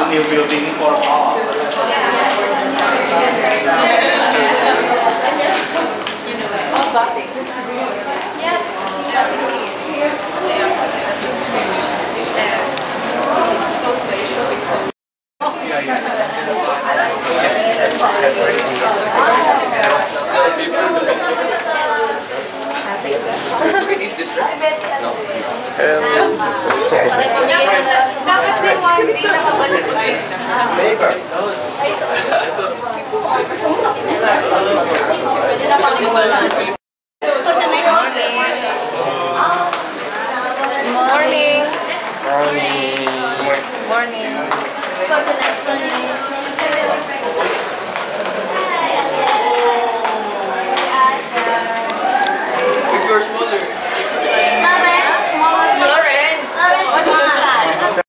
new building for all. Yes. It's so special because We need this, right? No. dapat din one day na mabalik tayo. For the next morning. Morning. Morning. For the next morning. If you're smaller. Lawrence, smaller. Lawrence. Lawrence, smaller.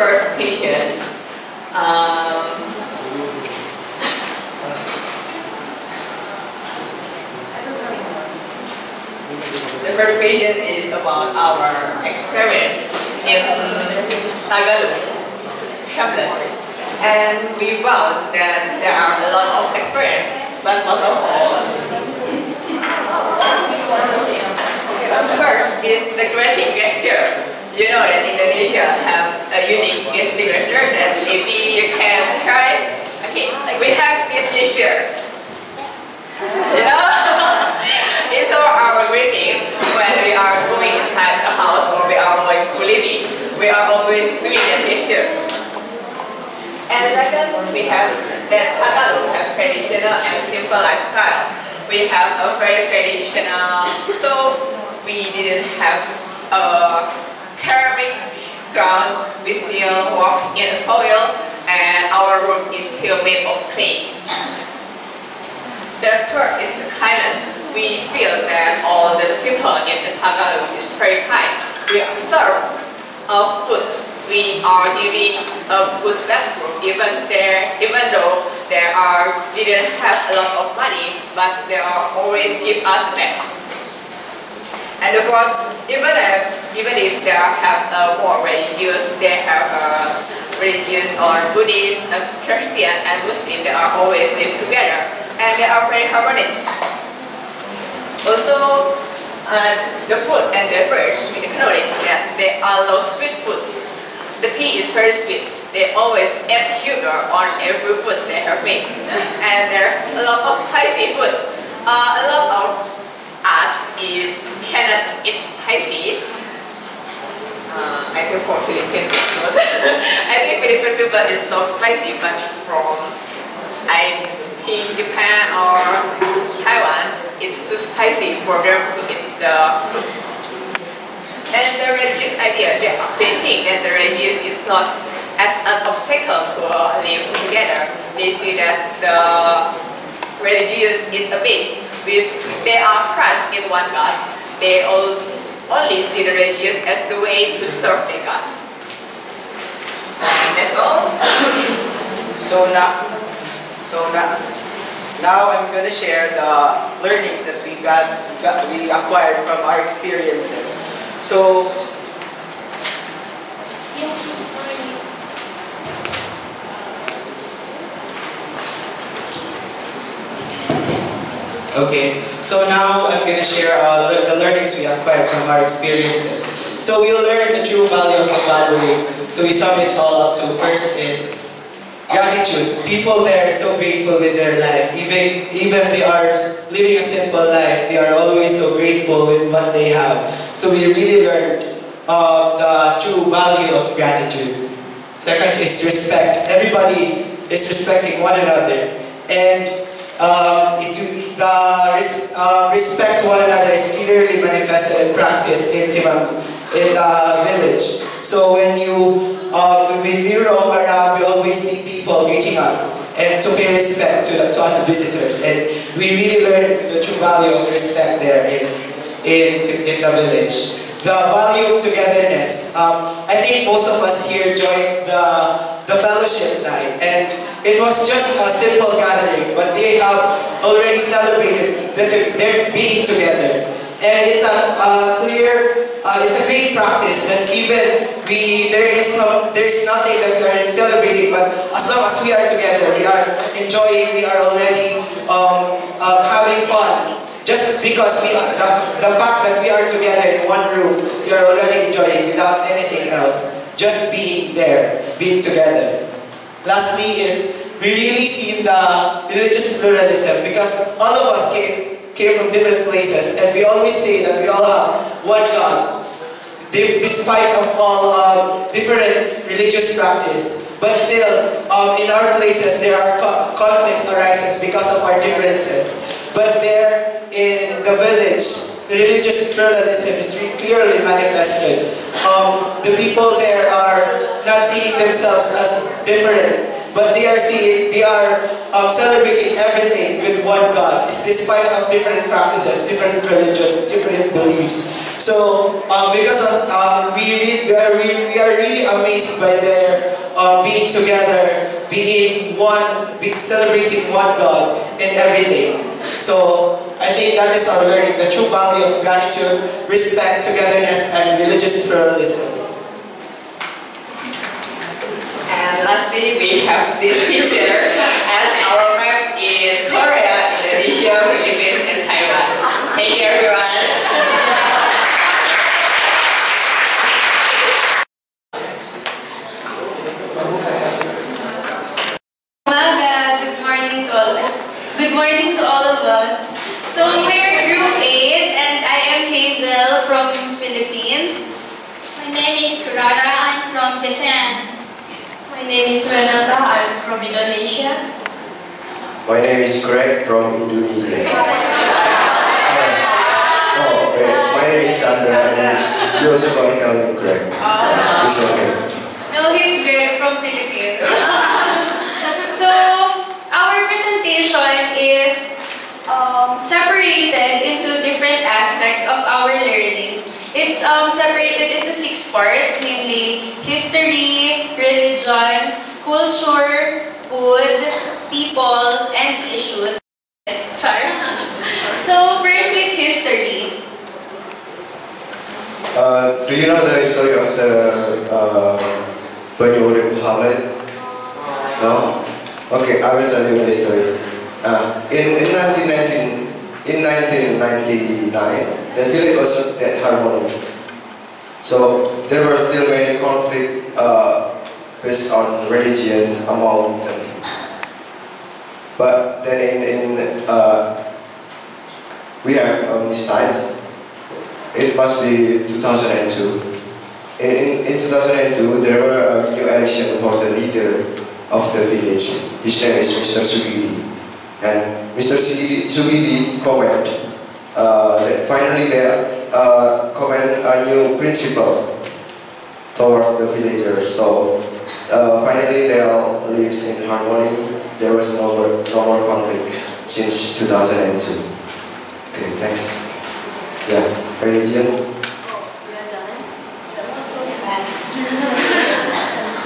first question. The first question is about our experience in Tagalog hamlet. And we found that there are a lot of experience, but most of all, first is the greeting gesture. You know that Indonesia have a unique gesture that maybe you can try. Okay, we have this gesture. You know, these are our greetings when we are going inside a house or we are going to living. We are always doing that gesture. And second, we have that Tagalog have traditional and simple lifestyle. We have a very traditional stove. We didn't have a ceramic ground. We still walk in the soil, and our roof is still made of clay. The third is the kindness. We feel that all the people in the Tagalog is very kind. We serve food. We are giving a good bathroom, even though didn't have a lot of money, but they are always give us the best. And the fourth, even if they have more religious, they have religious or Buddhist, Christian, and Muslim, they are always live together, and they are very harmonious. Also, the food and beverage, we acknowledge that they are low sweet food. The tea is very sweet. They always add sugar on every food they have made. And there's a lot of spicy food. A lot of us cannot eat spicy. I think for Philippine people, I think Philippine people is love spicy, but from I think Japan or Taiwan, it's too spicy for them to eat the food. And the religious idea, they think that the religious is not as an obstacle to live together. They see that the religious is a base. They are Christ in one God. They only see the religious as the way to serve their God. And that's all. Now I'm going to share the learnings that we acquired from our experiences. So, now I'm going to share the learnings we acquired from our experiences. So we learned the true value of evaluating. So we sum it all up to first is gratitude. People there are so grateful with their life. Even they are living a simple life, they are always so grateful with what they have. So we really learned the true value of gratitude. Second is respect. Everybody is respecting one another. And respect one another is clearly manifested and practiced in the village. So when we roam around, we always see people greeting us and to pay respect to us visitors. And we really learned the true value of respect there in the village. The value of togetherness. I think most of us here joined the fellowship night, and it was just a simple gathering, but they have already celebrated their being together. And it's it's a great practice that even there is nothing that we are celebrating, but as long as we are together, we are enjoying, we are already having fun. Just because the fact that we are together in one room, we are already enjoying without anything else. Just being there, being together. Lastly is, we really see the religious pluralism because all of us came from different places, and we always say that we all have one God. Despite of all different religious practice, but still in our places there are conflicts arises because of our differences. But there in the village, the religious pluralism is clearly manifested. The people there are not seeing themselves as different. but they are celebrating everything with one God, despite of different practices, different religions, different beliefs. So because of we are really amazed by their being together, being one, celebrating one God in everything. So I think that is our learning, the true value of gratitude, respect, togetherness, and religious pluralism. And lastly, we have this picture as our map in Korea, Indonesia, Philippines, and Taiwan. Thank you, everyone. Good morning to all of us. So we're Group 8 and I am Hazel from Philippines. My name is Kurara, I'm from Japan. My name is Renata, I'm from Indonesia. My name is Greg from Indonesia. Oh, wait, my name is Chandra and you also call me Greg. It's okay. No, he's Greg from Philippines. So our presentation is separated into different aspects of our learnings. It's separated into 6 parts, namely history, religion, culture, food, people, and issues. Let's start. So first is history. Do you know the history of the Banyu Urip Hamlet? No? Okay, I will tell you the story. In 1999, the village was at harmony. So there were still many conflicts based on religion among them. But then we have this time. It must be 2002. In 2002, there were a new election for the leader of the village. His name is Mr. Soegijapranata. And Mr. Soegijapranata comment that finally they comment a new principle towards the villagers. So finally they all live in harmony. There was no more conflict since 2002. Okay, next. Yeah, religion. That was so fast.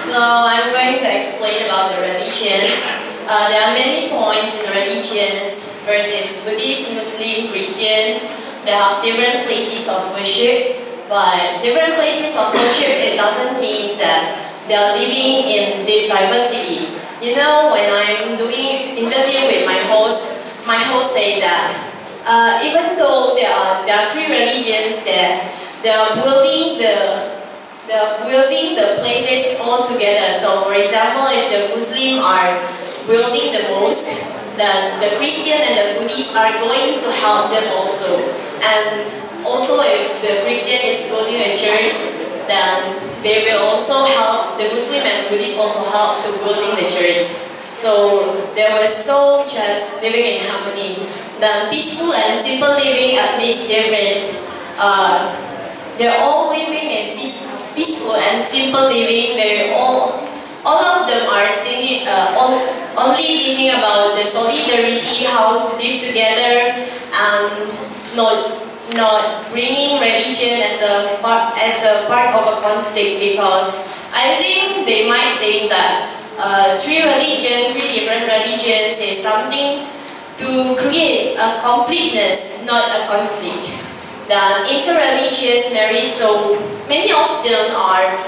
So I'm going to explain about the religions. There are many points in religions versus Buddhist, Muslim, Christians. They have different places of worship, but different places of worship, it doesn't mean that they are living in deep diversity. You know, when I'm doing interview with my host said that even though there are 3 religions that they are building the places all together. So for example, if the Muslim are building the mosque, then the Christian and the Buddhists are going to help them also. And also if the Christian is building a church, then they will also help, the Muslim and Buddhists also help to building the church. So they were so just living in harmony. The peaceful and simple living amidst difference. They're all living in peaceful and simple living. They're all of them are thinking, only thinking about the solidarity, how to live together, and not bringing religion as a part of a conflict, because I think they might think that 3 different religions is something to create a completeness, not a conflict. The interreligious marriage, so many of them are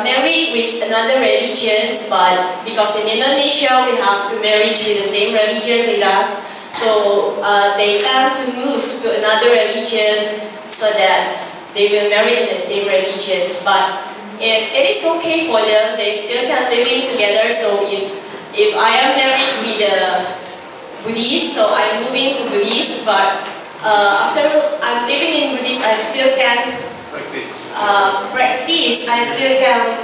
married with another religions, but because in Indonesia we have to marry with the same religion with us, so they tend to move to another religion so that they will marry in the same religions. But it is okay for them, they still can living together. So if I am married with a Buddhist, so I'm moving to Buddhist, but after I'm living in Buddhist, I still can practice, I still can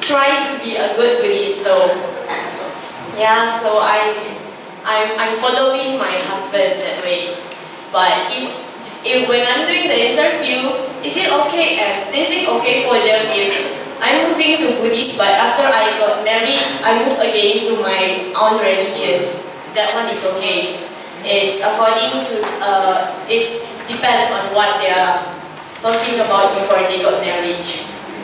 try to be a good Buddhist. So yeah, so I'm following my husband that way. But if when I'm doing the interview, is it okay? And this is okay for them if I'm moving to Buddhist, but after I got married, I moved again to my own religions. That one is okay. It's according to, it's depend on what they are talking about before they got married.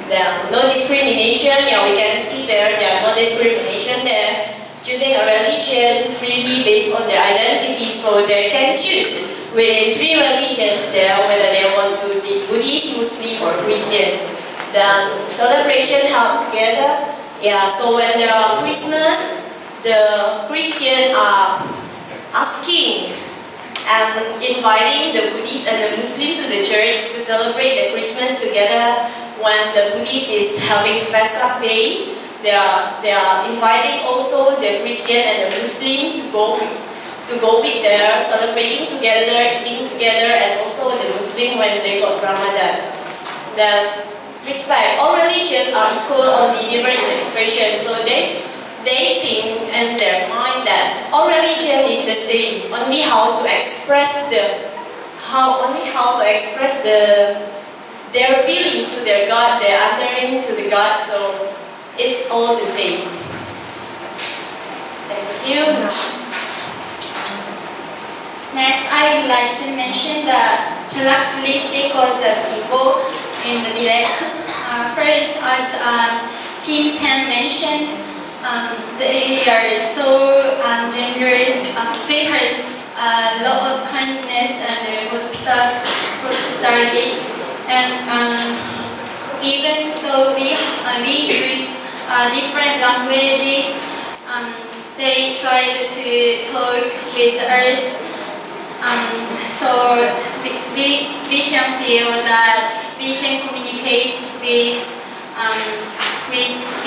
There are no discrimination, yeah, we can see there are no discrimination there. Choosing a religion freely based on their identity, so they can choose within 3 religions there whether they want to be Buddhist, Muslim or Christian. The celebration held together, yeah, so when there are Christmas, the Christians are asking and inviting the Buddhists and the Muslim to the church to celebrate the Christmas together. When the Buddhist is having Vesak Day, they are inviting also the Christian and the Muslim to go with their celebrating together, eating together, and also the Muslim when they got Ramadan. The respect, all religions are equal, only different in expression, so they think in their mind that all religion is the same, only how to express their feeling to their God, their answering to the God, so it's all the same. Thank you. Next, I would like to mention the characteristics of the people in the village. First, as Team 10 mentioned, they are so generous. They have a lot of kindness and hospitality. And even though we use different languages, they try to talk with us. So we can feel that we can communicate with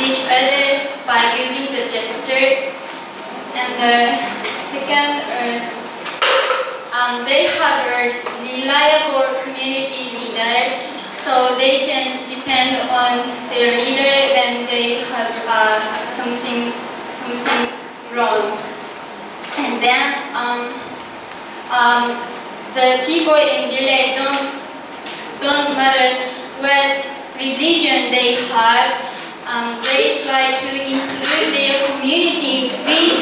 each other by using the gesture. And second, they have a reliable community leader, so they can depend on their leader when they have something wrong. And then the people in village don't matter what religion they have. They try to include their community with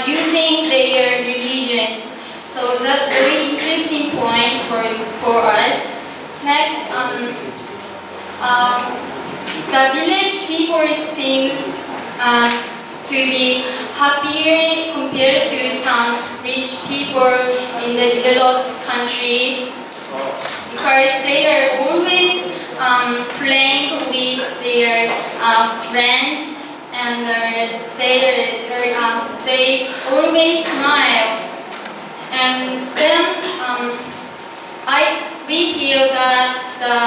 using their religions. So that's a very interesting point for us. Next, the village people seems to be happier compared to some rich people in the developed country, because they are always playing with their friends, and they always smile. And then we feel that the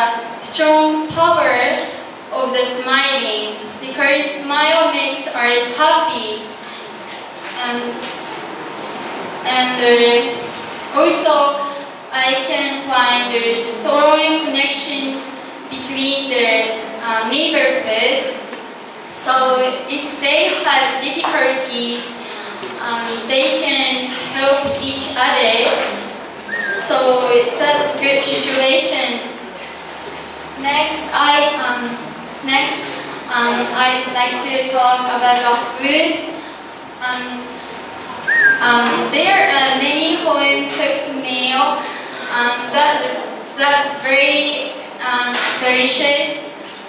strong power of the smiling, because smile makes us happy. And also I can find a strong connection between the neighborhoods. So if they have difficulties, they can help each other. So that's good situation. Next, I'd like to talk about food. There are many home-cooked meals that's very delicious,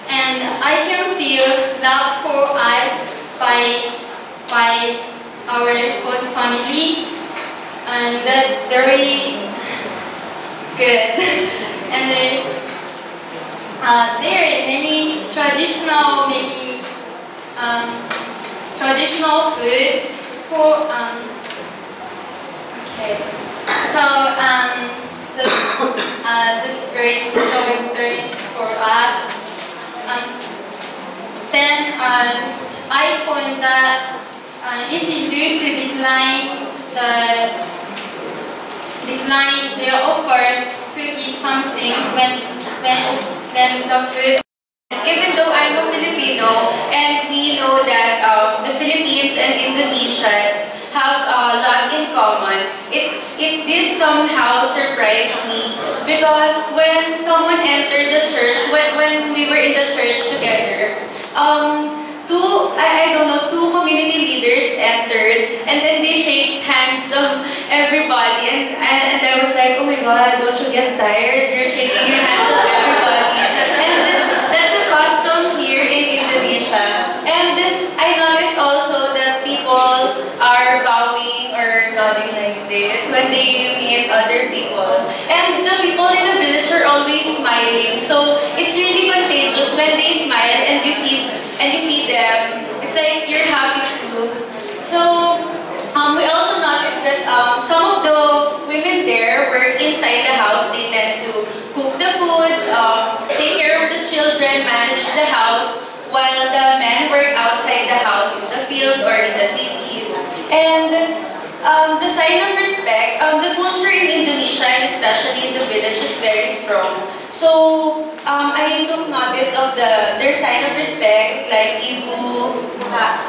and I can feel love for us by our host family, and that's very good. And there are many traditional food for okay. So that's very special experience for us. Then I point that if you choose to decline their offer to eat something when the food. Even though I'm a Filipino, and we know that the Philippines and Indonesians have a lot in common, this somehow surprised me, because when someone entered the church, when we were in the church together, two community leaders entered, and then they shake hands of everybody, and I was like, oh my God, don't you get tired? You're shaking hands of everybody. And that's a custom here in Indonesia. And I noticed also that people are bowing or nodding like this when they meet other people. And the people in the village are always smiling. So it's really contagious when they smile and you see them. It's like you're happy too. So we also noticed that some of the women there were inside the house. They tend to cook the food, take care of the children, manage the house, while the men work outside the house in the field or in the city. And the sign of respect, the culture in Indonesia, and especially in the village, is very strong. So I took notice of their sign of respect, like ibu, pa,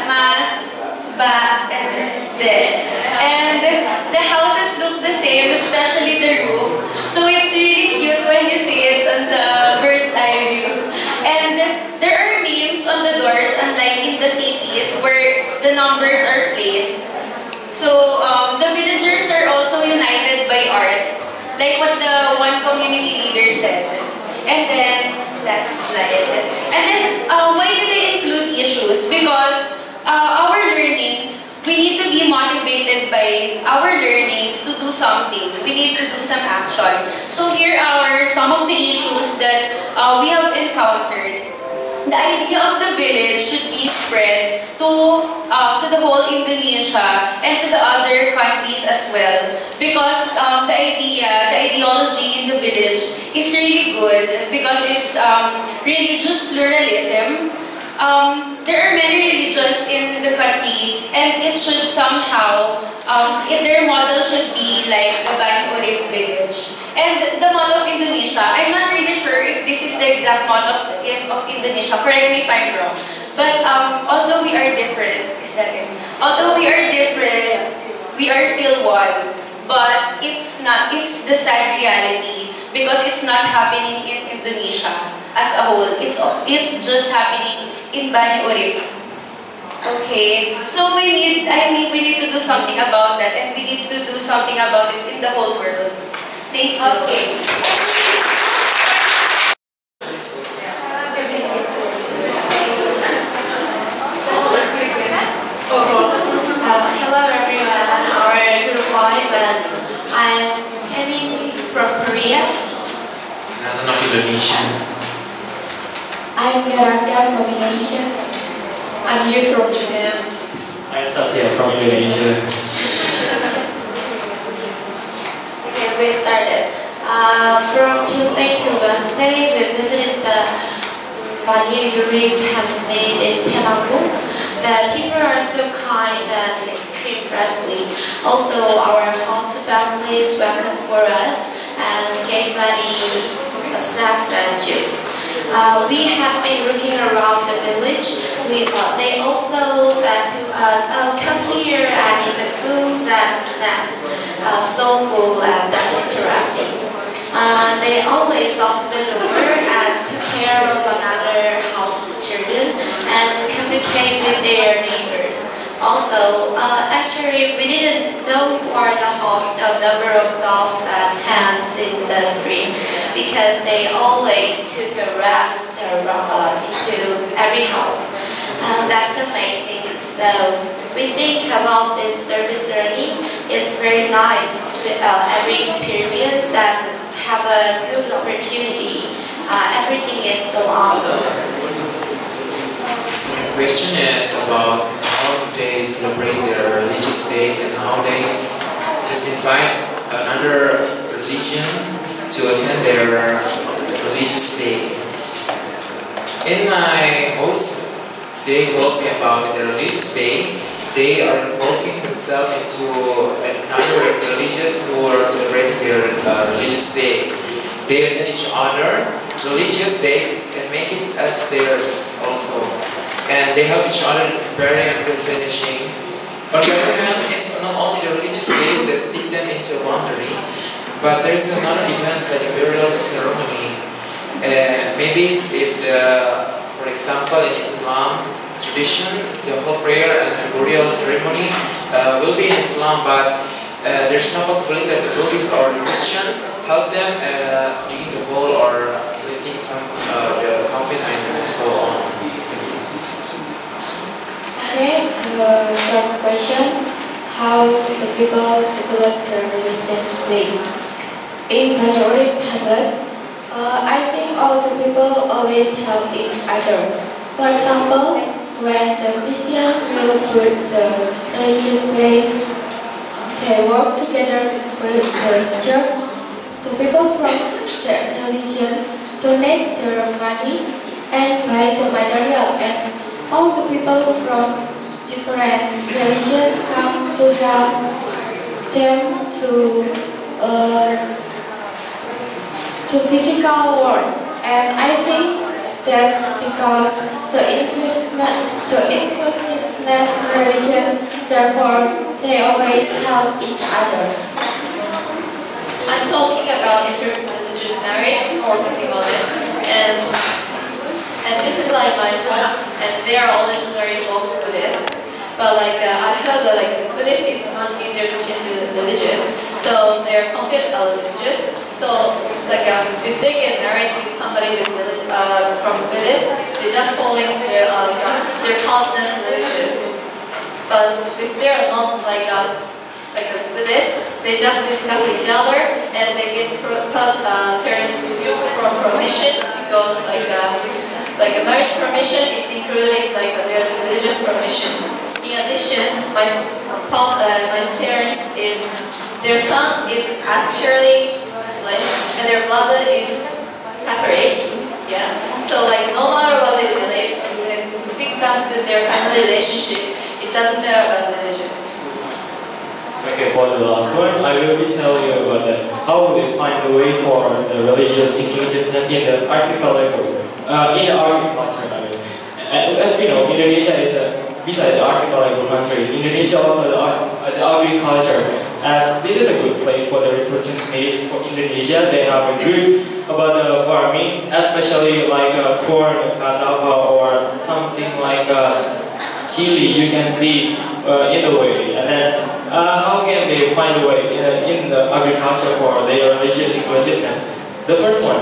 mas, ba, and de. And the houses look the same, especially the roof. So it's really cute when you see it on the bird's eye view. And there are names on the doors, unlike in the cities where the numbers are placed. So the villagers are also united by art, like what the one community leader said. And then, last slide. And then, why do they include issues? Because our learnings, we need to be motivated by our learnings to do something. We need to do some action. So here are some of the issues that we have encountered. The idea of the village should be spread to the whole Indonesia and to the other countries as well. Because the ideology in the village is really good because it's religious pluralism. There are many religions in the country, and it should somehow, their model should be like the Bani Urip village. And the model of Indonesia, I'm not really sure if this is the exact model of Indonesia, correct me if I'm wrong. But although we are different, is that it? Although we are different, we are still one. But it's the sad reality because it's not happening in Indonesia as a whole. It's just happening in Bani Urip. Okay, so I think we need to do something about that, and we need to do something about it in the whole world. Thank you. Okay. Hello everyone, our group 5, and I'm Amy from Korea. I'm not Indonesian. I'm Garanga from Indonesia. I'm here from Japan. I'm Satya from Indonesia. Okay, we started. From Tuesday to Wednesday, we visited the Bani Urip campaign in Semarang. The people are so kind and extremely friendly. Also, our host families welcomed for us and gave many snacks and juice. We have been looking around the village. They also said to us, come here and eat the foods and snacks. So full, and that's interesting. They always opened the door and took care of another house children and communicate with their neighbors. Also, actually, we didn't know for the host a number of dogs and hens in the street because they always took a rest into every house. That's amazing. So we think about this service learning. It's very nice every experience and have a good opportunity. Everything is so awesome. So the question is about how they celebrate their religious days and how they just invite another religion to attend their religious day. In my host, they told me about their religious day. They are involving themselves into another religious who are celebrating their religious day. They attend each other religious days and make it as theirs also. And they help each other preparing until finishing. On the other hand, it's not only the religious days that stick them into a boundary, but there's another events like a burial ceremony. maybe if for example, in Islam tradition, the whole prayer and burial ceremony will be in Islam, but there's no possibility that the Buddhist or the Christian help them digging the hole or lifting some the coffin and so on. Okay, to the third question, how do people develop their religious faith? In Banyuri Bhagat, I think all the people always help each other. For example, when the Christian will put the religious place, they work together to build the church. The people from their religion donate their money and buy the material, and all the people from different religion come to help them to physical work. And I think that's because the inclusiveness religion, therefore they always help each other. I'm talking about interreligious marriage or testimonials, and this is like my class, and they are all legendary also Buddhist. But like I heard that like Buddhist is much easier to change to religious, so they are compared to religious. So it's like if they get married with somebody from Buddhist, they just following their partner's religious. But if they are not like a Buddhist, they just discuss each other and they get parents from permission, because like a marriage permission is including like their religious permission. In addition, my parents their son is actually Muslim and their brother is Catholic. Yeah. So like no matter what they pick them to their family relationship, it doesn't matter about religions. Okay, for the last one, I will be telling you about how we find a way for the religious inclusiveness in the archipelago, in the agriculture. As we know, Indonesia is besides the archipelago countries, Indonesia also the agriculture. As this is a good place for the representation for Indonesia, they have a good about the farming, especially like corn, cassava, or something like chili. You can see in the way, and then how can they find a way in the agriculture for their religious inclusiveness? The first one,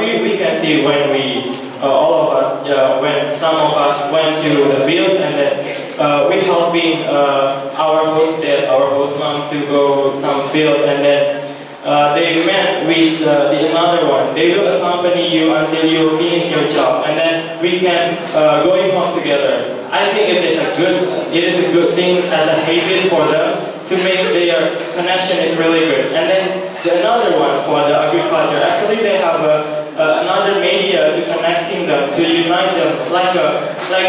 we can see when we all of us, when some of us went to the field, and then we helping our host dad, our host mom to go some field, and then they met with the another one. They will accompany you until you finish your job, and then we can going home together. I think it is a good thing as a habit for them to make their connection is really good. And then another one for the agriculture. Actually, they have another media to connecting them, to unite them, like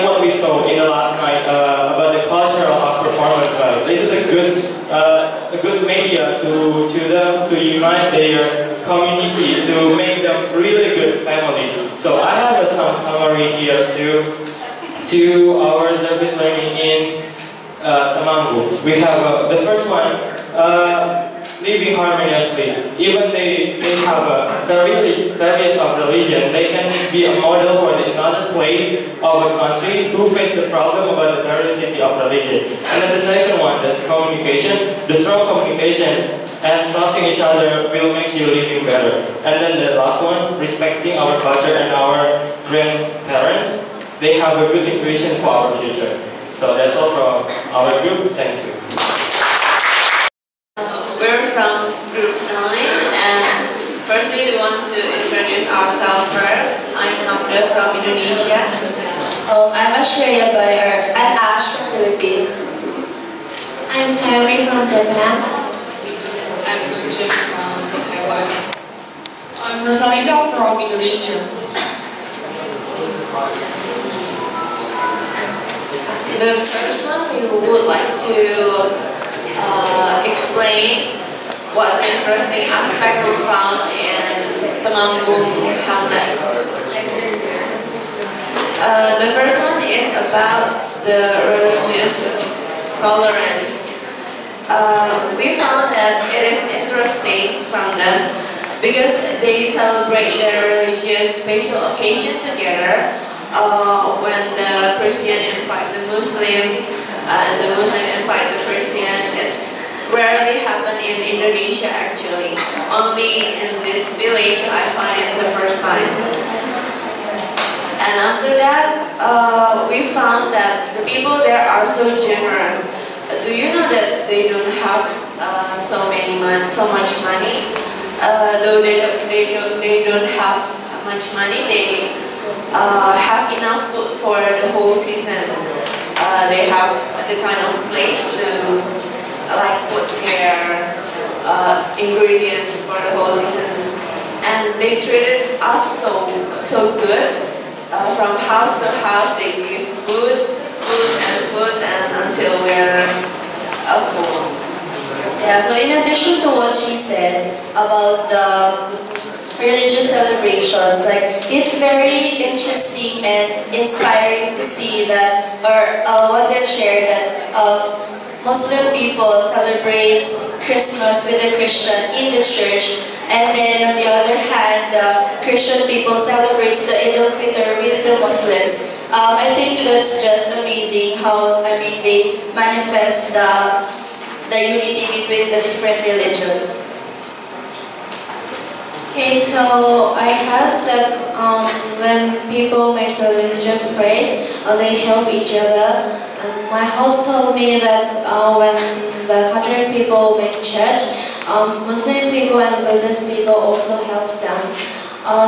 what we saw in the last night about the cultural performance. Right? This is a good media to them to unite their community, to make them really good family. So I have some summary here to our service learning in Temanggung. We have the first one, living harmoniously. Even they have various of religion, they can be a model for another place of a country who face the problem about the diversity of religion. And then the second one, the communication, the strong communication and trusting each other will make you living better. And then the last one, respecting our culture and our grandparents. They have a good intuition for our future. So that's all from our group. Thank you. We're from group 9, and firstly we want to introduce ourselves first. I'm Hamda from Indonesia. I'm Ashwarya Bayer and Ash from Philippines. I'm Sayuri from Japan. I'm Gurjit from Taiwan. I'm Rosalita from Indonesia. The first one, we would like to explain what the interesting aspect we found in Temanggung Hamlet. The first one is about the religious tolerance. We found that it is interesting from them because they celebrate their religious special occasion together. When the Christian invite the Muslim and the Muslim invite the Christian, it's rarely happen in Indonesia actually. Only in this village I find it the first time. And after that, we found that the people there are so generous. Do you know that they don't have so much money? Though they don't have much money, they have enough food for the whole season. They have the kind of place to put their ingredients for the whole season, and they treated us so good. From house to house, they give food, and until we're full. Yeah, so in addition to what she said about the religious celebrations, it's very interesting and inspiring to see that, or what they've shared, that Muslim people celebrates Christmas with a Christian in the church, and then on the other hand, Christian people celebrates the Eid al-Fitr with the Muslims. I think that's just amazing how, they manifest the unity between the different religions. Okay, so I heard that when people make religious praise, they help each other. And my host told me that when the Catholic people make church, Muslim people and Buddhist people also helps them.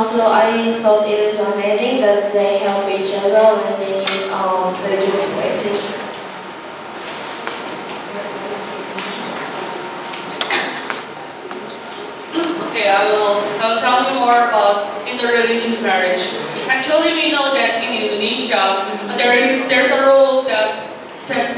So I thought it is amazing that they help each other when they need religious praises. Okay, I will tell you more about interreligious marriage. Actually, we know that in Indonesia, there's a rule that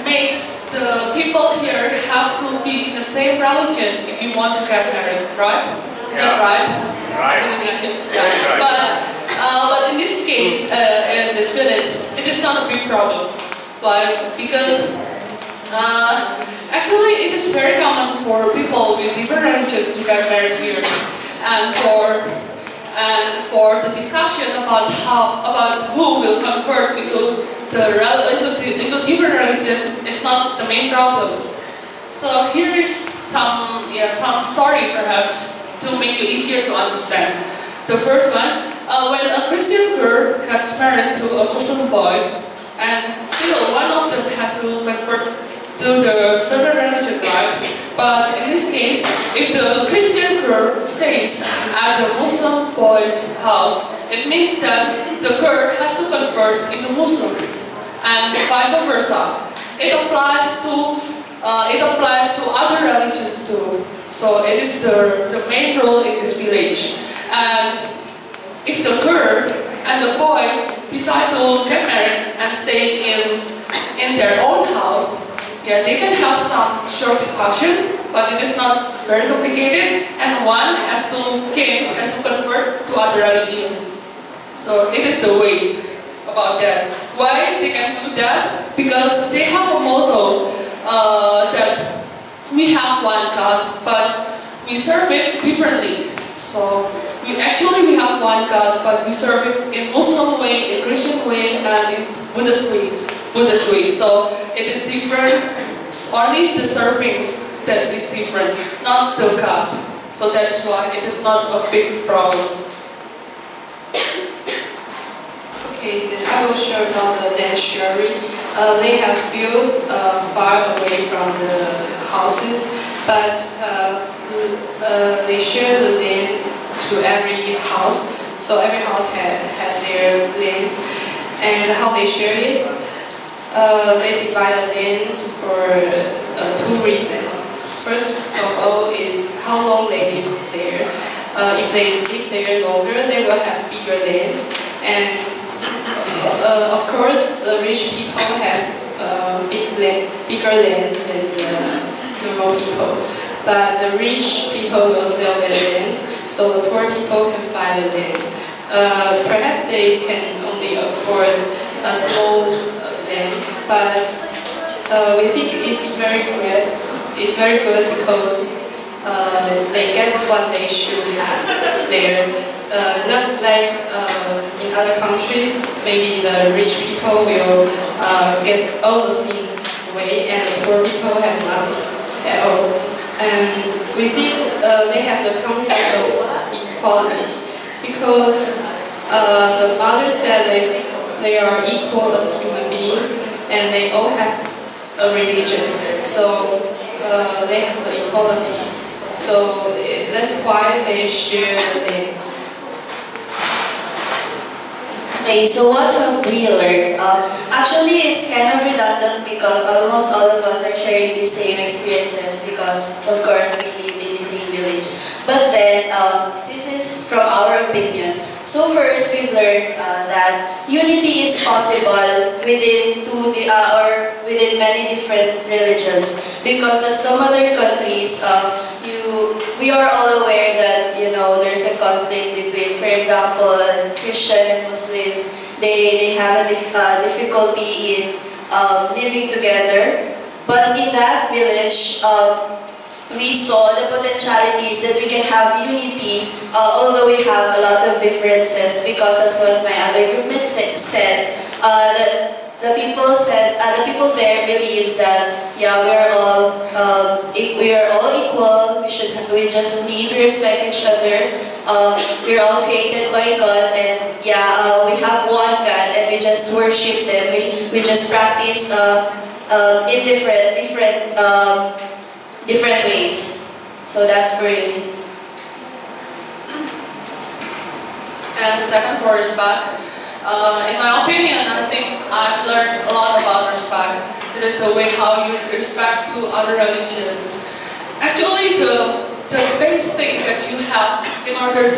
makes the people here have to be in the same religion if you want to get married, right? Is that right? Right. As Indonesians, yeah. Right. But in this case, in this village, it is not a big problem. But because actually, it is very common for people with different religions to get married here, and for the discussion about who will convert into different religion is not the main problem. So here is some story perhaps to make it easier to understand. The first one, when a Christian girl gets married to a Muslim boy, and still one of them has to convert to the certain religion, right? But in this case, if the Christian girl stays at the Muslim boy's house, it means that the girl has to convert into Muslim, and vice versa. It applies to other religions too. So it is the main rule in this village. And if the girl and the boy decide to get married and stay in their own house, yeah, they can have some short discussion, but it is not very complicated, and one has to convert to other religion. So it is the way about that. Why they can do that? Because they have a motto that we have one God, but we serve it differently. So we have one God, but we serve it in Muslim way, in Christian way, and in Buddhist way. So it is different. Only the servings that is different, not the God. So that's why it is not a big problem. Okay, then I will share about the sanctuary. They have fields far away from the houses, but they share the land to every house. So every house has their lands, and how they share it. They divide the lands for two reasons. First of all is how long they live there. If they live there longer, they will have bigger lands. And of course, the rich people have bigger lands than the normal people. But the rich people will sell their lands, so the poor people can buy the land. Perhaps they can only afford a small but we think it's very good. It's very good because they get what they should have there. Not like in other countries, maybe the rich people will get all the things away and the poor people have nothing at all. And within they have the concept of equality because the mother said that they are equal as human beings and they all have a religion. So they have the equality. So that's why they share the names. Okay, so what have we learned? Actually, it's kind of redundant because almost all of us are sharing the same experiences because, of course, we live in the same village. But then, this is from our opinion. So first, we've learned that unity is possible within within many different religions. Because in some other countries, we are all aware that there's a conflict between, for example, Christian and Muslims. They have a difficulty in living together. But in that village, we saw the potentialities that we can have unity, although we have a lot of differences. Because as what my other groupmates said, that the people there believes that we are all equal. We just need to respect each other. We're all created by God, and we have one God, and we just worship them. We just practice in different ways. So that's for you. And second, for respect. In my opinion, I think I've learned a lot about respect. It is the way how you respect to other religions. Actually, the base thing that you have in order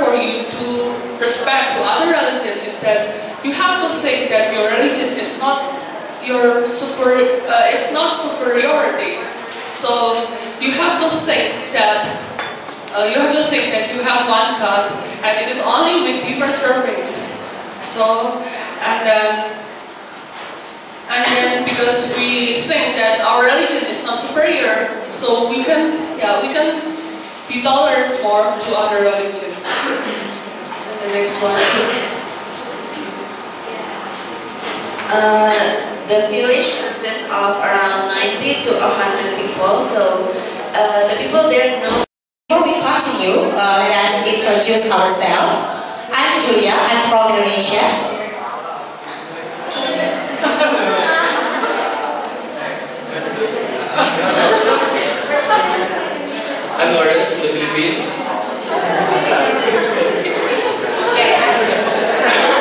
for you to respect to other religion is that you have to think that your religion is not it's not superiority. So you have to think that you have one God and it is only with different servings. So and then because we think that our religion is not superior, so we can be tolerant more to other religions. And the next one. The village consists of around 90 to 100 people, so the people there know. Before we continue, let us introduce ourselves. I'm Julia, I'm from Indonesia. I'm Lawrence from the Philippines.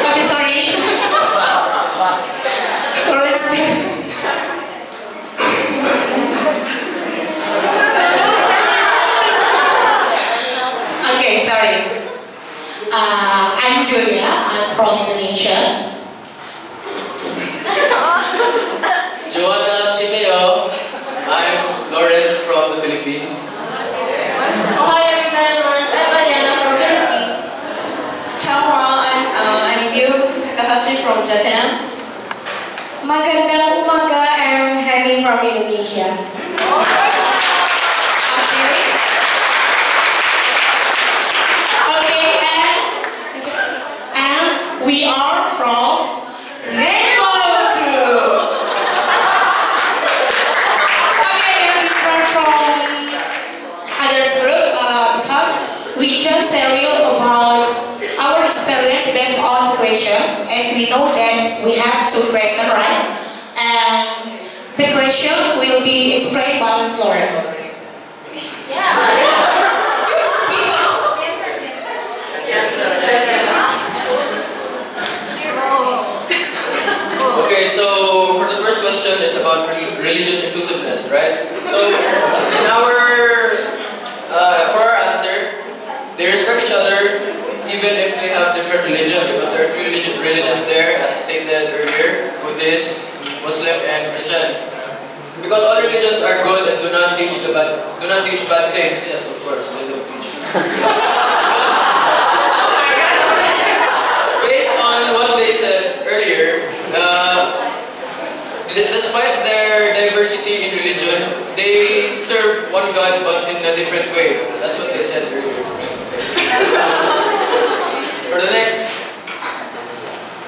Okay, sorry. Lawrence. Okay, sorry. I'm Julia. I'm from Indonesia. Joanna Chimeo. I'm Lawrence from the Philippines. Hi everyone, I'm Ariana from Philippines. Ciao, I'm Yu Takahashi from Japan. Magandang umaga, I'm Hemi from Indonesia. Okay, and we are from Rainbow Group. Okay, we're different from others group because we just tell you about our experience based on question. As we know that we have two questions, right? And the question will be explained by Lawrence. Okay, so for the first question is about religious inclusiveness, right? So in for our answer, they respect each other even if they have different religion, because there are three religions there, as stated earlier: Buddhist, Muslim, and Christian. Because all religions are good and do not teach bad things. Yes, of course, they don't teach. Based on what they said earlier, despite their diversity in religion, they serve one God but in a different way. That's what they said earlier. For the next,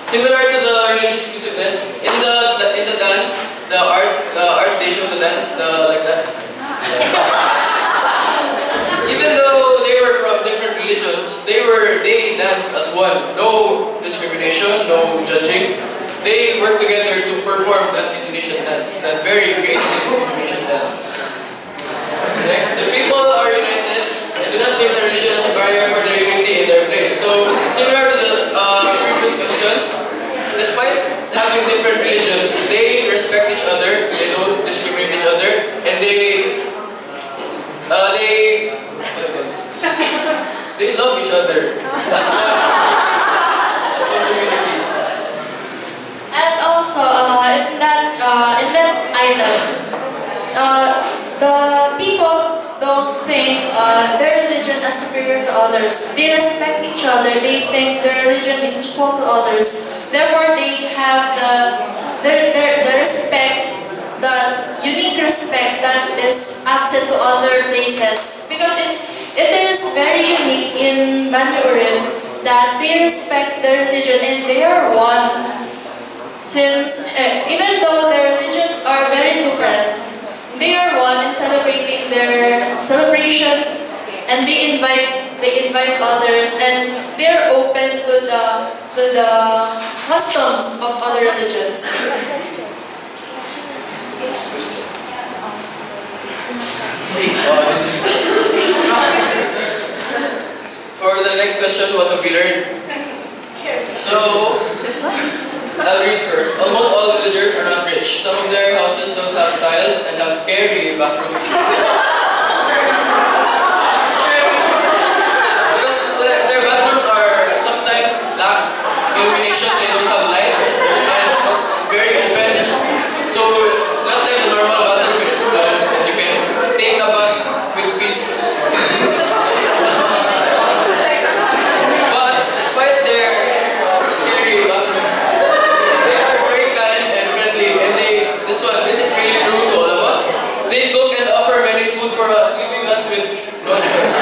similar to the religious inclusiveness, in the dance, the art they show the dance, like that. Even though they were from different religions, they danced as one. No discrimination, no judging. They worked together to perform that Indonesian dance, that very creative Indonesian dance. Next, the people are united and do not leave their religion as a barrier for their unity in their place. So, similar to the previous questions, despite having different religions, they respect each other, they don't discriminate each other, and they love each other as one community. And also, in that item, the people don't think their religion is superior to others. They respect each other. They think their religion is equal to others. Therefore, they have the respect, the unique respect that is absent to other places. Because it is very unique in Banyu that they respect their religion and they are one. Since even though their religions are very different, they are one in celebrating their celebrations, and they invite others, and they are open to the customs of other religions. For the next question, what have we learned? So, I'll read first. Almost all villagers are not rich. Some of their houses don't have tiles and have scary bathrooms. Because their bathrooms are sometimes lack illumination, they don't have light, and it's very open. So, not like a normal bathroom, it's closed and you can take a bath with peace. But despite their scary bathrooms, they are very kind and friendly, and this is really true to all of us. They cook and offer many food for us, leaving us with no choice.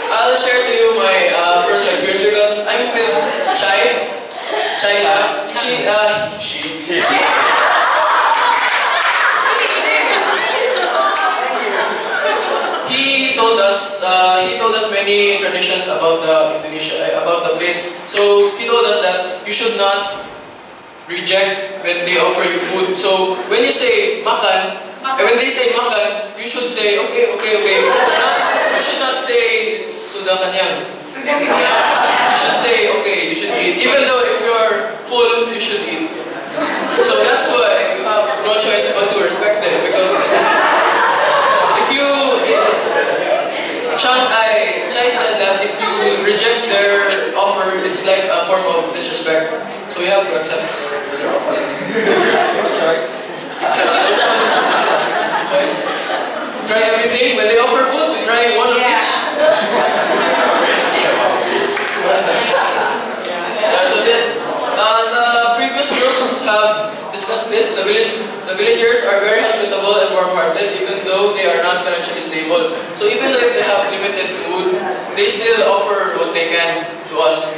I'll share to you my personal experience because I'm with China. He told us many traditions about about the place. So he told us that you should not reject when they offer you food. So when you say makan, when they say makan, you should say okay. You should not say sudah kanyang. You should say okay, you should eat. Even though if you're full, you should eat. So that's why you have no choice but to respect them, because if you Chai said that if you reject their offer, it's like a form of disrespect. So you have to accept their offer. Choice. Try everything. When they offer food, we try one of each. So the previous groups have discussed this. The villagers are very hospitable and warm-hearted, even though they are not financially stable. So even though if they have limited food, they still offer what they can to us.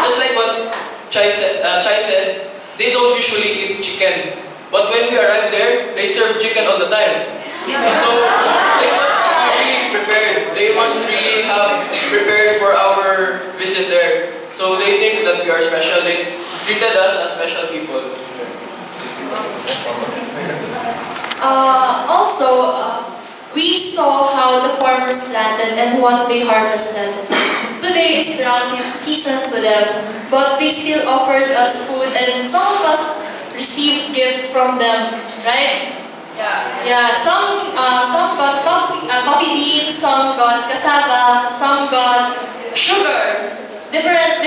Just like what Chai said, they don't usually eat chicken. But when we arrive there, they serve chicken all the time. So they must be really prepared. They must really have prepared for our visit there. So they think that we are special. They treated us as special people. We saw how the farmers planted and what they harvested. Today is drought season to them, but they still offered us food, and some of us received gifts from them, right? Yeah. Some got coffee beans, some got cassava, some got sugar, different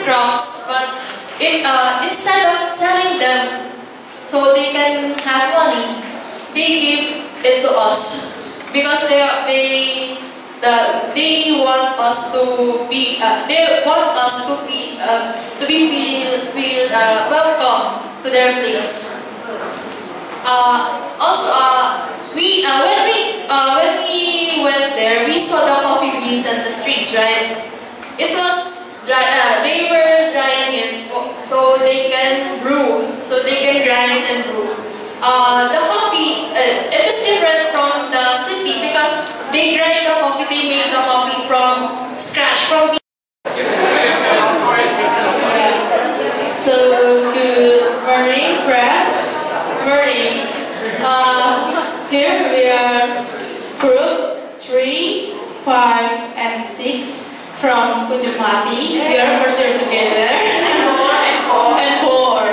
crops. But instead of selling them so they can have money, they give it to us because they want us to be feel welcome. to their place. Also, when we went there, we saw the coffee beans on the streets, right? It was dry. They were drying it so they can brew, so they can grind and brew. The coffee, it is different from the city because they grind the coffee, they make the coffee from scratch, from the So, good morning, press. Morning. Here we are groups 3, 5, and 6 from Kujumati. We are merged together. And 4.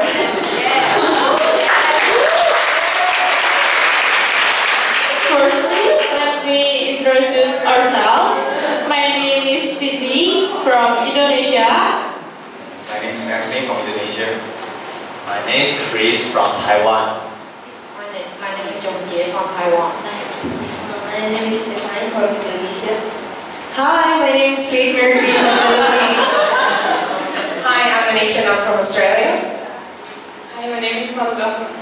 Firstly, let me introduce ourselves. My name is Cindy from Indonesia. My name is Anthony from Indonesia. My name is Chris from Taiwan. My name is Yongjie from Taiwan. My name is Stefan from Indonesia. Hi, my name is Kate Murphy from the Philippines. Hi, I'm Anisha, I'm from Australia. Hi, my name is Maluka from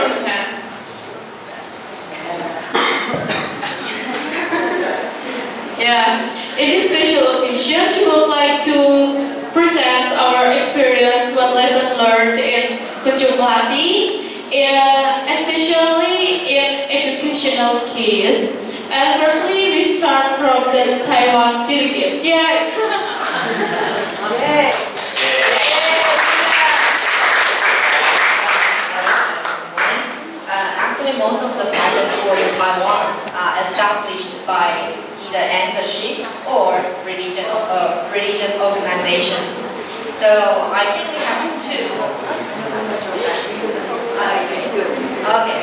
Japan. Yeah, in this special occasion, we would like to present our experience, one lesson learned in Kujumati, especially in educational case. And firstly, we start from the Taiwan delegates. Yeah. Actually, most of the private schools in Taiwan are established by either membership or religious organization. So I think we have two. Okay.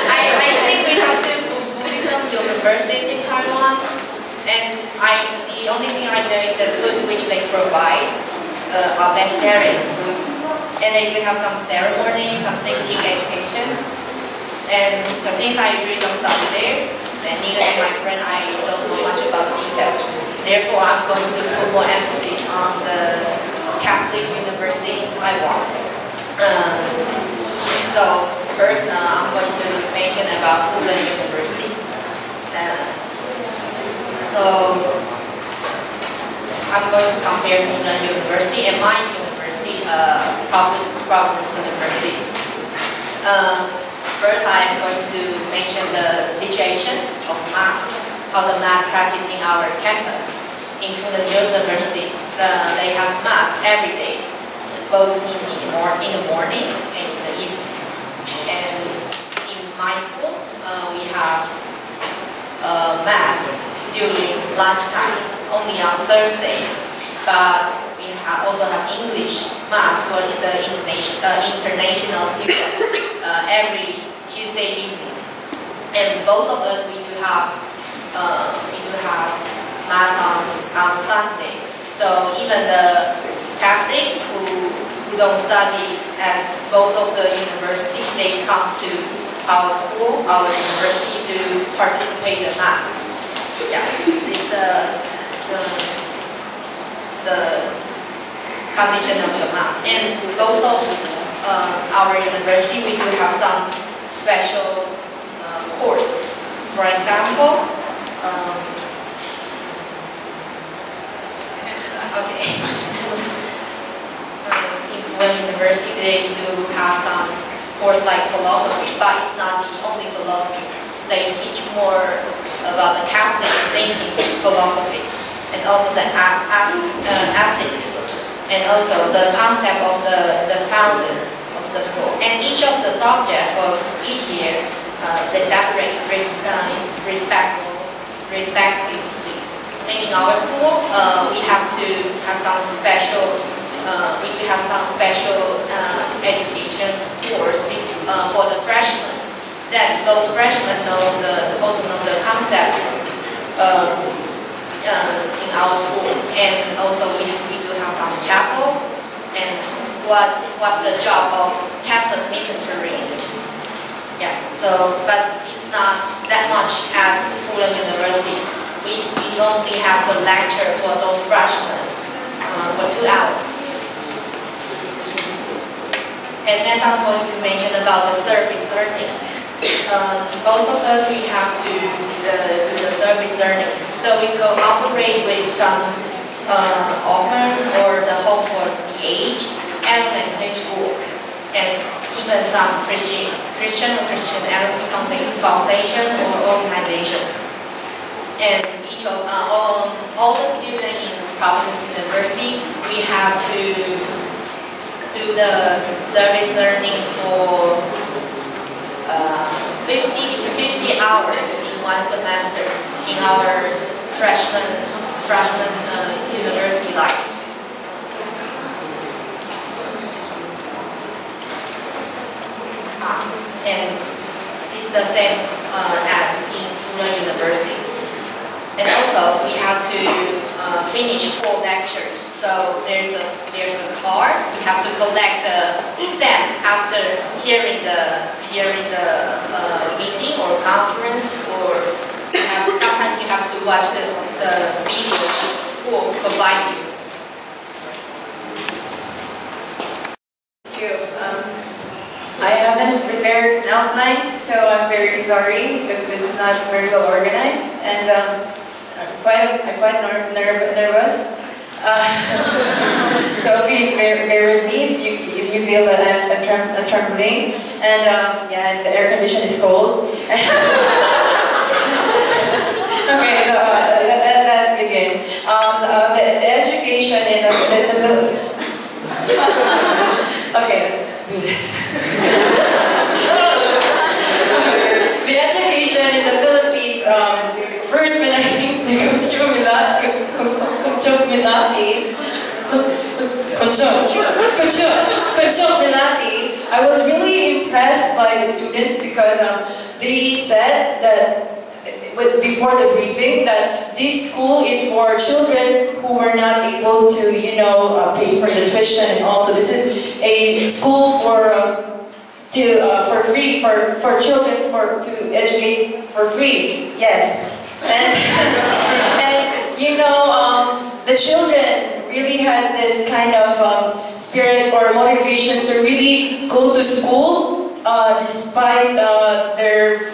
I think we have two Buddhism universities in Taiwan, and the only thing I know is the food which they provide are vegetarian food, and they do have some ceremony, some thinking education. And since I really don't study there, and neither is my friend, I don't know much about the details. Therefore, I'm going to put more emphasis on the Catholic University in Taiwan. So first, I'm going to mention about Fudan University. So I'm going to compare Fudan University and my university, Providence University. First, I'm going to mention the situation of math, how the math practice in our campus. In Fudan University, they have math every day, both in the morning and in the evening. And in my school, we have math during lunchtime, only on Thursday. But we also have English math for the international students every Tuesday evening. And both of us, we do have math on Sunday. So even the Catholic who don't study at both of the universities, they come to our school, our university to participate in math. Yeah, the condition of the math. And both of our university, we do have some special course. For example, in Fudan University, they do have some course like philosophy, but it's not the only philosophy. They teach more about the Catholic thinking philosophy, and also the ethics, and also the concept of the founder of the school. And each of the subjects for each year, they separate respectively. In our school, we have to have some special education course for the freshmen. That those freshmen also know the concept in our school, and also we do have some chapel and what's the job of campus ministry. Yeah. So, but it's not that much as Fudan University. We only have the lecture for those freshmen for 2 hours. And next I'm going to mention about the service learning. Most of us, we have to do the service learning. So we cooperate with some orphan or the home for the aged, elementary school, and even some Christian or Christianity foundation or organization. And each of all the students in Providence University, we have to do the service learning for 50 hours in one semester in our freshman university life. And it's the same in Fuller University. And also we have to finish 4 lectures. So there's a card. We have to collect the stamp after hearing the meeting or conference, or sometimes you have to watch the video the school provide you. Thank you. I haven't prepared an outline, so I'm very sorry if it's not very well organized, and I'm quite nervous. So please bear with me if you feel that I'm trembling, and yeah, the air condition is cold. Okay, so let's begin. The education in the okay, let's do this. The education in the Philippines, first when I came to I was really impressed by the students because they said that before the briefing that this school is for children who were not able to, pay for the tuition, and also this is a school for free for children to educate for free. Yes, and the children really has this kind of spirit or motivation to really go to school despite their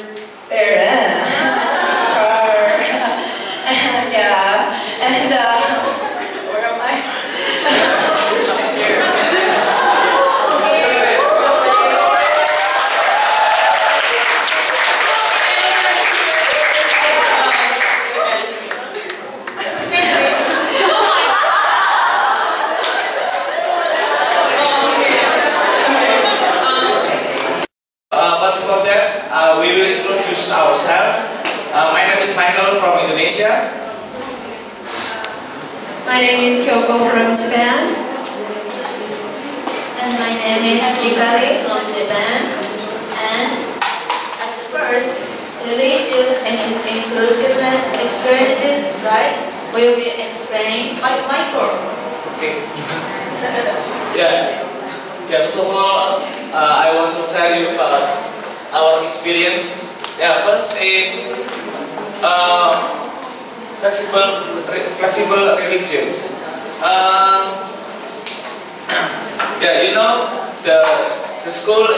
yeah, and where am I? But before that, we will introduce ourselves. My name is Michael from Indonesia. My name is Kyoko from Japan. And my name is Yukari from Japan. And at first, religious and inclusiveness experiences, right, will be explained by Michael. Okay. Yeah. First of all, I want to tell you about our experience. Yeah, first is flexible religions. The school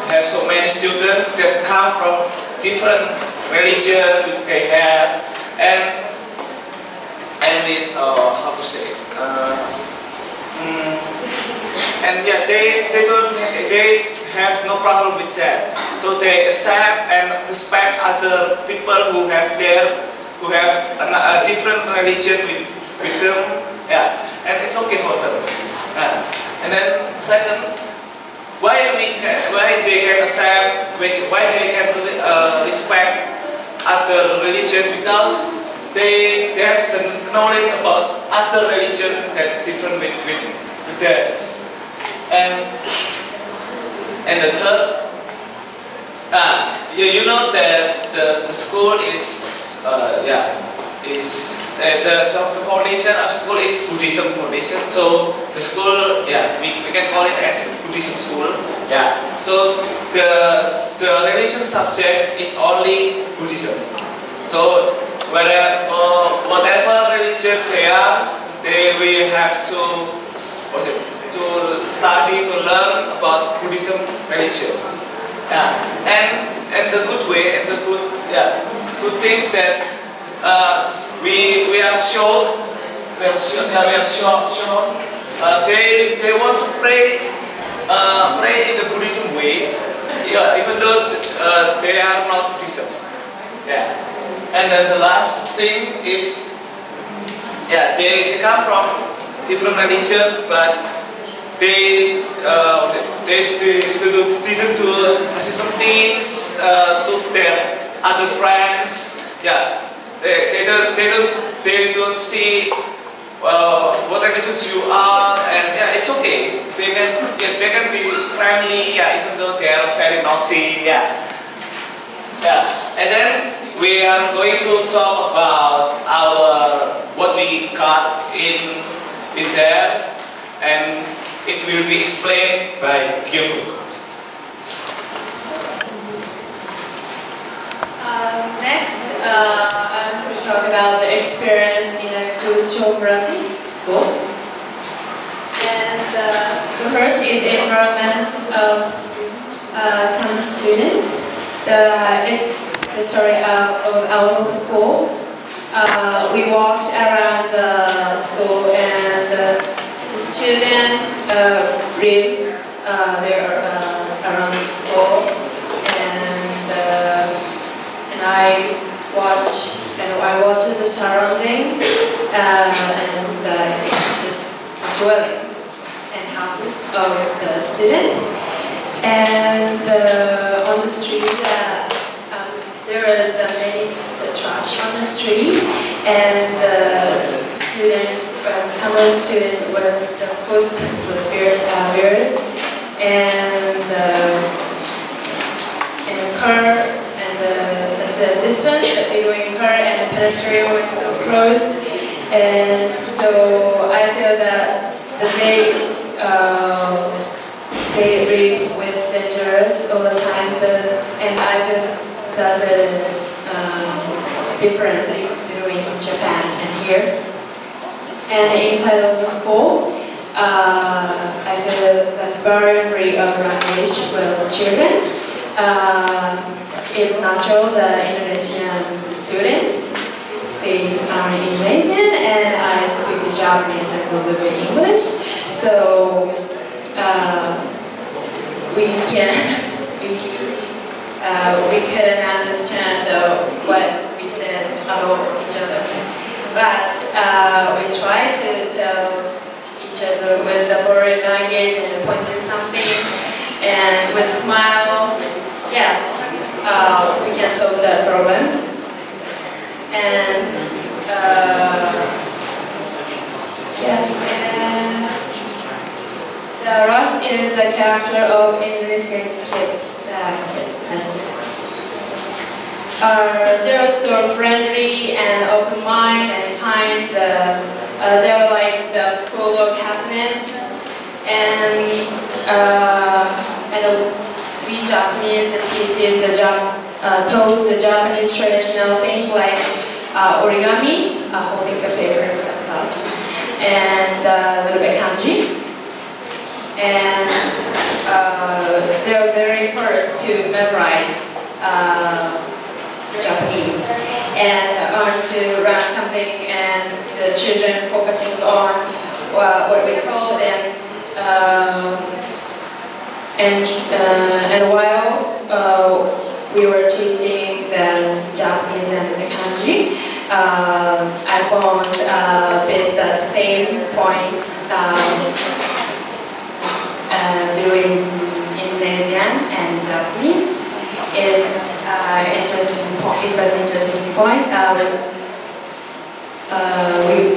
have so many students that come from different religion they have, and how to say, and yeah, they have no problem with that. So they accept and respect other people who have a different religion with them. Yeah, and it's okay for them. And then second, why they can accept, why they can respect other religion, because they have the knowledge about other religion that different with theirs. And the third, you know that the school is the foundation of school is Buddhism foundation. So the school, we can call it as Buddhism school. Yeah. So the religion subject is only Buddhism. So whatever religion they are, they will have to to study, to learn about Buddhism religion. Yeah. And the good way and the good things that we are shown. They want to pray in the Buddhism way, even though they are not Buddhism. Yeah. And then the last thing is, they come from different religion, but they didn't do racism things to their other friends. Yeah, they don't see what religions you are, and it's okay. They can be friendly, even though they are very naughty. And then we are going to talk about what we got in there, and it will be explained by Kyung. Next, I want to talk about the experience in a Soegijapranata school. And the first is the environment of some students. It's the story of our school. We walked around the school, and the student lives there around the school, and I watched the surrounding and the dwelling and houses of the student, and on the street there are many trash on the street, and the student, some of the students with the foot with beard, and a car, and the distance between car and the pedestrian was so close, and so I feel that they live with dangerous all the time, and I feel there's a difference between Japan and here. And inside of the school, I feel that very free of language with children. It's natural that Indonesian students speak Indonesian, and I speak Japanese and a little bit English. So we couldn't understand what we said about each other, but we tried to tell each other with the foreign language and pointed something, and with smile. Yes, we can solve that problem. And yes, and the rest is the character of Indonesian kids. They're so friendly and open mind and kind. They're like the full of happiness, and we Japanese teaches taught the Japanese traditional things like origami, holding the paper and stuff like that, and a little bit kanji. And they're very first to memorize Japanese and to learn something, and the children focusing on what we told them. And while we were teaching the Japanese and the kanji, I found the same point between Indonesian and Japanese. It was interesting point.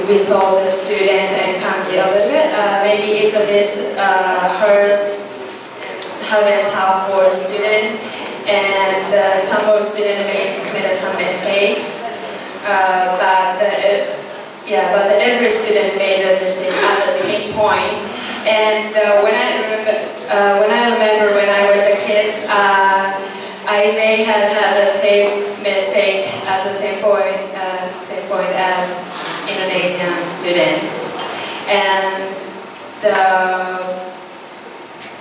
We told the students and kanji a little bit. Maybe it's a bit hard and tough for students, and some of the students made some mistakes. But every student made a mistake at the same point. And when I remember when I was a kid, I may have had the same mistake at the same point as Indonesian students. And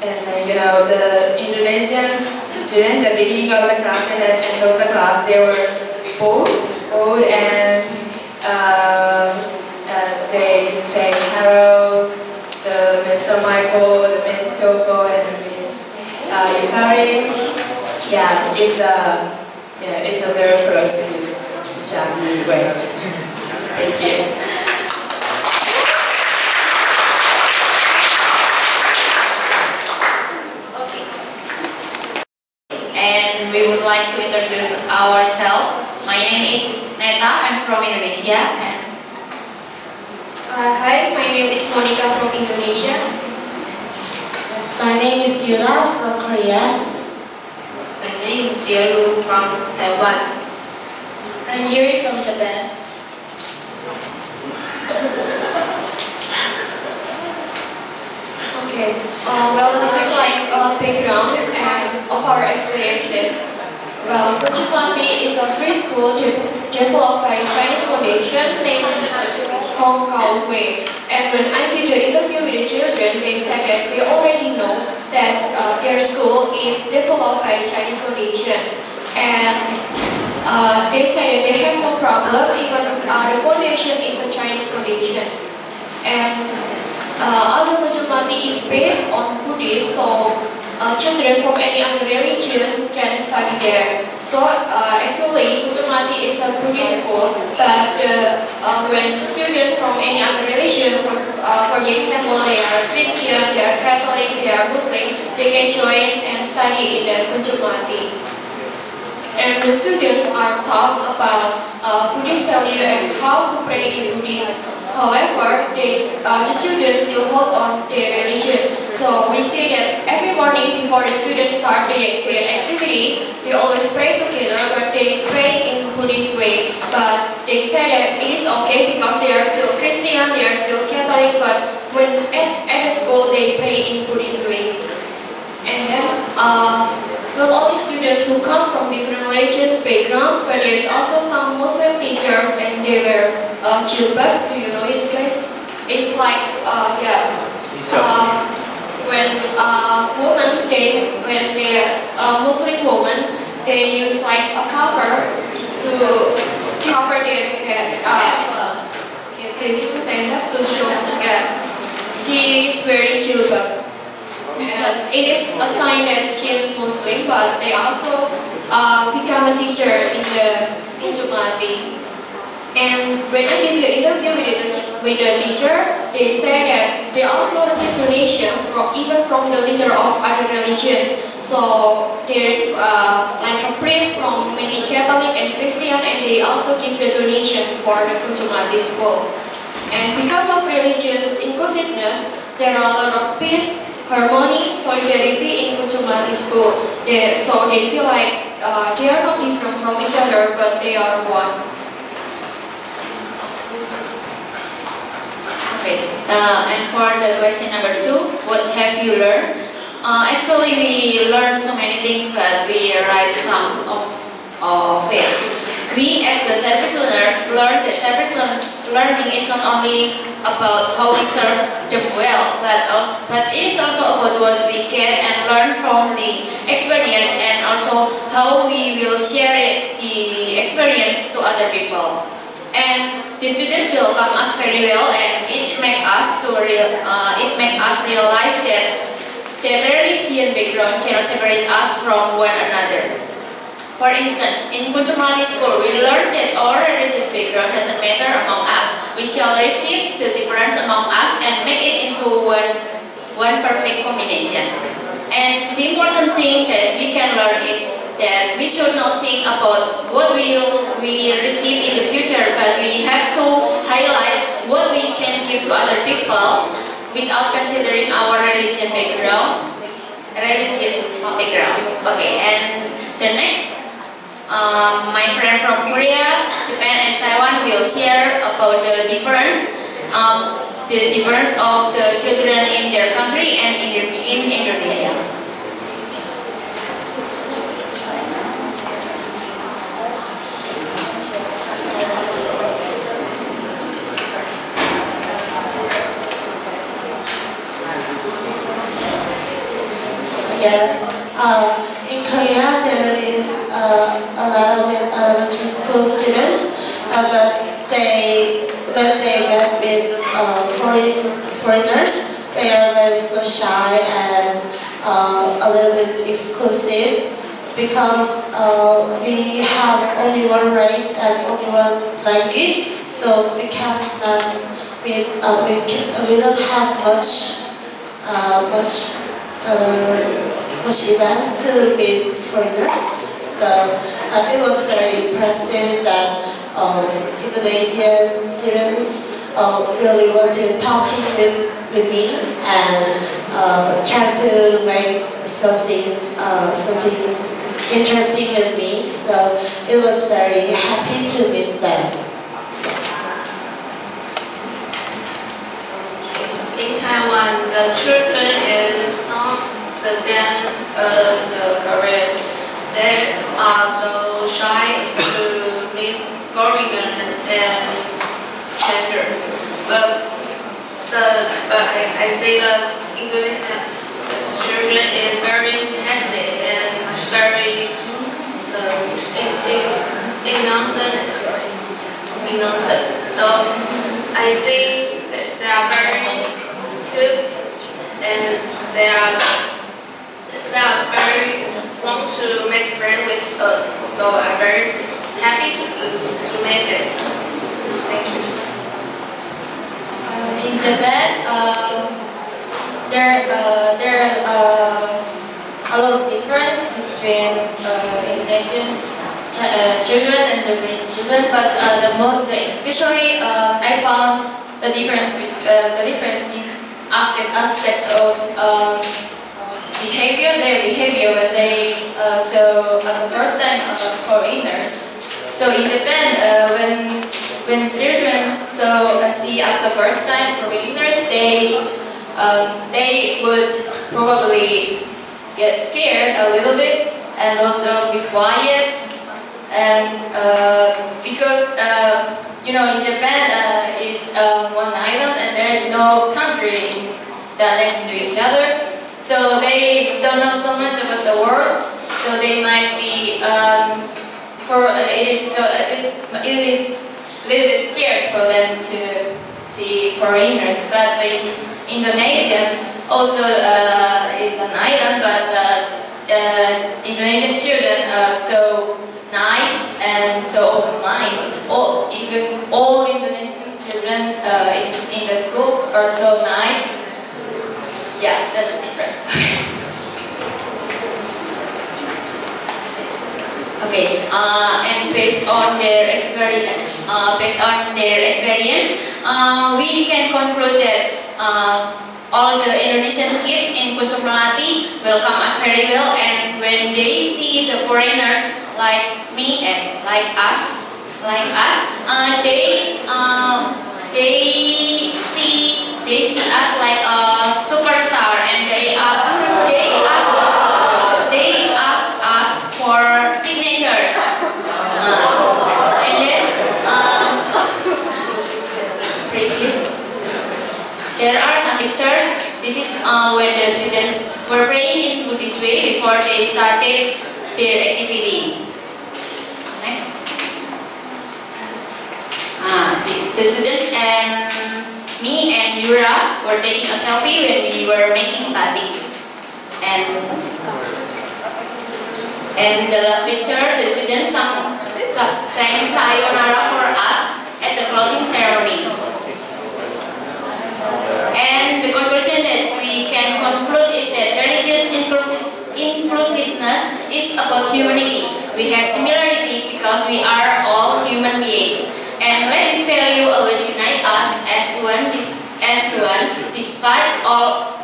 the Indonesian student, the beginning of the class and at the end of the class, they were bold and say hello, the Mr. Michael, the Miss Kyoko, and Miss Yukari. Yeah, it's a very close Japanese way. Thank you. And we would like to introduce ourselves. My name is Neta, I'm from Indonesia. Hi, my name is Monica from Indonesia. Yes, my name is Yura from Korea. My name is Jielu from Taiwan. I'm Yuri from Japan. Okay, well, this is like a background and of our experiences. Well, Soegijapranata is a free school developed by Chinese Foundation named Hong Kong Way. And when I did the interview with the children, they said that they already know that their school is developed by Chinese Foundation. And they said that they have no problem, even the foundation is a Chinese foundation. And although Soegijapranata is based on Buddhist, so children from any other religion can study there. So actually, Soegijapranata is a Buddhist school, but when students from any other religion, for example, they are Christian, they are Catholic, they are Muslim, they can join and study in the Soegijapranata. And the students are taught about Buddhist value and how to pray in Buddhism. However, the students still hold on their religion. So we see that every morning before the students start their activity, they always pray together, but they pray in Buddhist way. But they say that it is okay because they are still Christian, they are still Catholic, but when at the school they pray in Buddhist way. And then not only students who come from different religious background, but there's also some Muslim teachers and they wear jilbab. Do you know it, guys? It's like, when women, when they're Muslim women, they use like a cover to cover their head. They stand up to show that she is wearing jilbab. And it is a sign that she is Muslim, but they also become a teacher in the Soegijapranata. And when I did the interview with the teacher, they said that they also receive donation even from the leader of other religions. So there's like a priest from many Catholic and Christian, and they also give the donation for the Soegijapranata school. And because of religious inclusiveness, there are a lot of peace, harmony, solidarity in Soegijapranata school. So they feel like they are not different from each other, but they are one. Okay, and for the question number 2, what have you learned? Actually, we learned so many things, but we write some of it. We as the service learners learned that service learning is not only about how we serve them well, but it is also about what we get and learn from the experience, and also how we will share the experience to other people. And the students welcome us very well, and it makes us realize that the religion background cannot separate us from one another. For instance, in Soegijapranata school, we learned that our religious background doesn't matter among us. We shall receive the difference among us and make it into one perfect combination. And the important thing that we can learn is that we should not think about what we receive in the future, but we have to highlight what we can give to other people without considering our religious background. Okay, and the next, my friend from Korea, Japan, and Taiwan will share about the difference of the children in their country and in Indonesia. a lot of elementary school students, but when they met with foreigners, they are very so shy and a little bit exclusive, because we have only one race and only one language, so we don't have much events to meet foreigners. So it was very impressive that Indonesian students really want to talking with me and try to make something interesting with me. So it was very happy to meet them. In Taiwan, the children is not the Korean. They are so shy to meet foreigner and stranger. But I say that Indonesian children is very happy and very innocent. So I think that they are very good and they are very want to make friends with us. So I'm very happy to make it. Thank you. In Japan, there are a lot of difference between Indonesian children and Japanese children, but especially I found the difference in aspect of behavior, their behavior when they saw the first time foreigners. So in Japan, when children see at the first time foreigners, they would probably get scared a little bit and also be quiet, and because in Japan is one island and there is no country that next to each other. So they don't know so much about the world, so they might be it is a little bit scared for them to see foreigners. But in Indonesia also is an island, but Indonesian children are so nice and so open-minded. Even all Indonesian children in the school are so nice. Yeah, that's the difference. Okay, and based on their experience, we can conclude that all the Indonesian kids in Soegijapranata welcome us very well, and when they see the foreigners like me and like us, they see us like a superstar, and they ask us for signatures. And then there are some pictures. This is when the students were praying in Buddhist way before they started their activity. Next. The students and me and Yura were taking a selfie when we were making batik. And the last picture, the students sang sayonara for us at the closing ceremony. And the conclusion that we can conclude is that religious inclusiveness is about humanity. We have similarity because we are all human beings. And when this value always unite us as one, despite of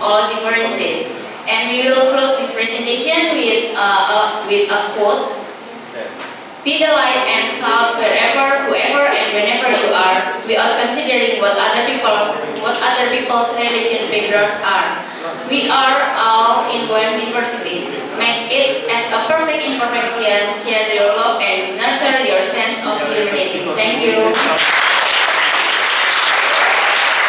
all differences. And we will close this presentation with a quote: "Be the light and salt wherever, whoever, and whenever you are, without considering what other people's religion backgrounds are. We are all in one diversity. Make it as a perfect imperfection. Share your love and nurture your sense of humanity." Thank you.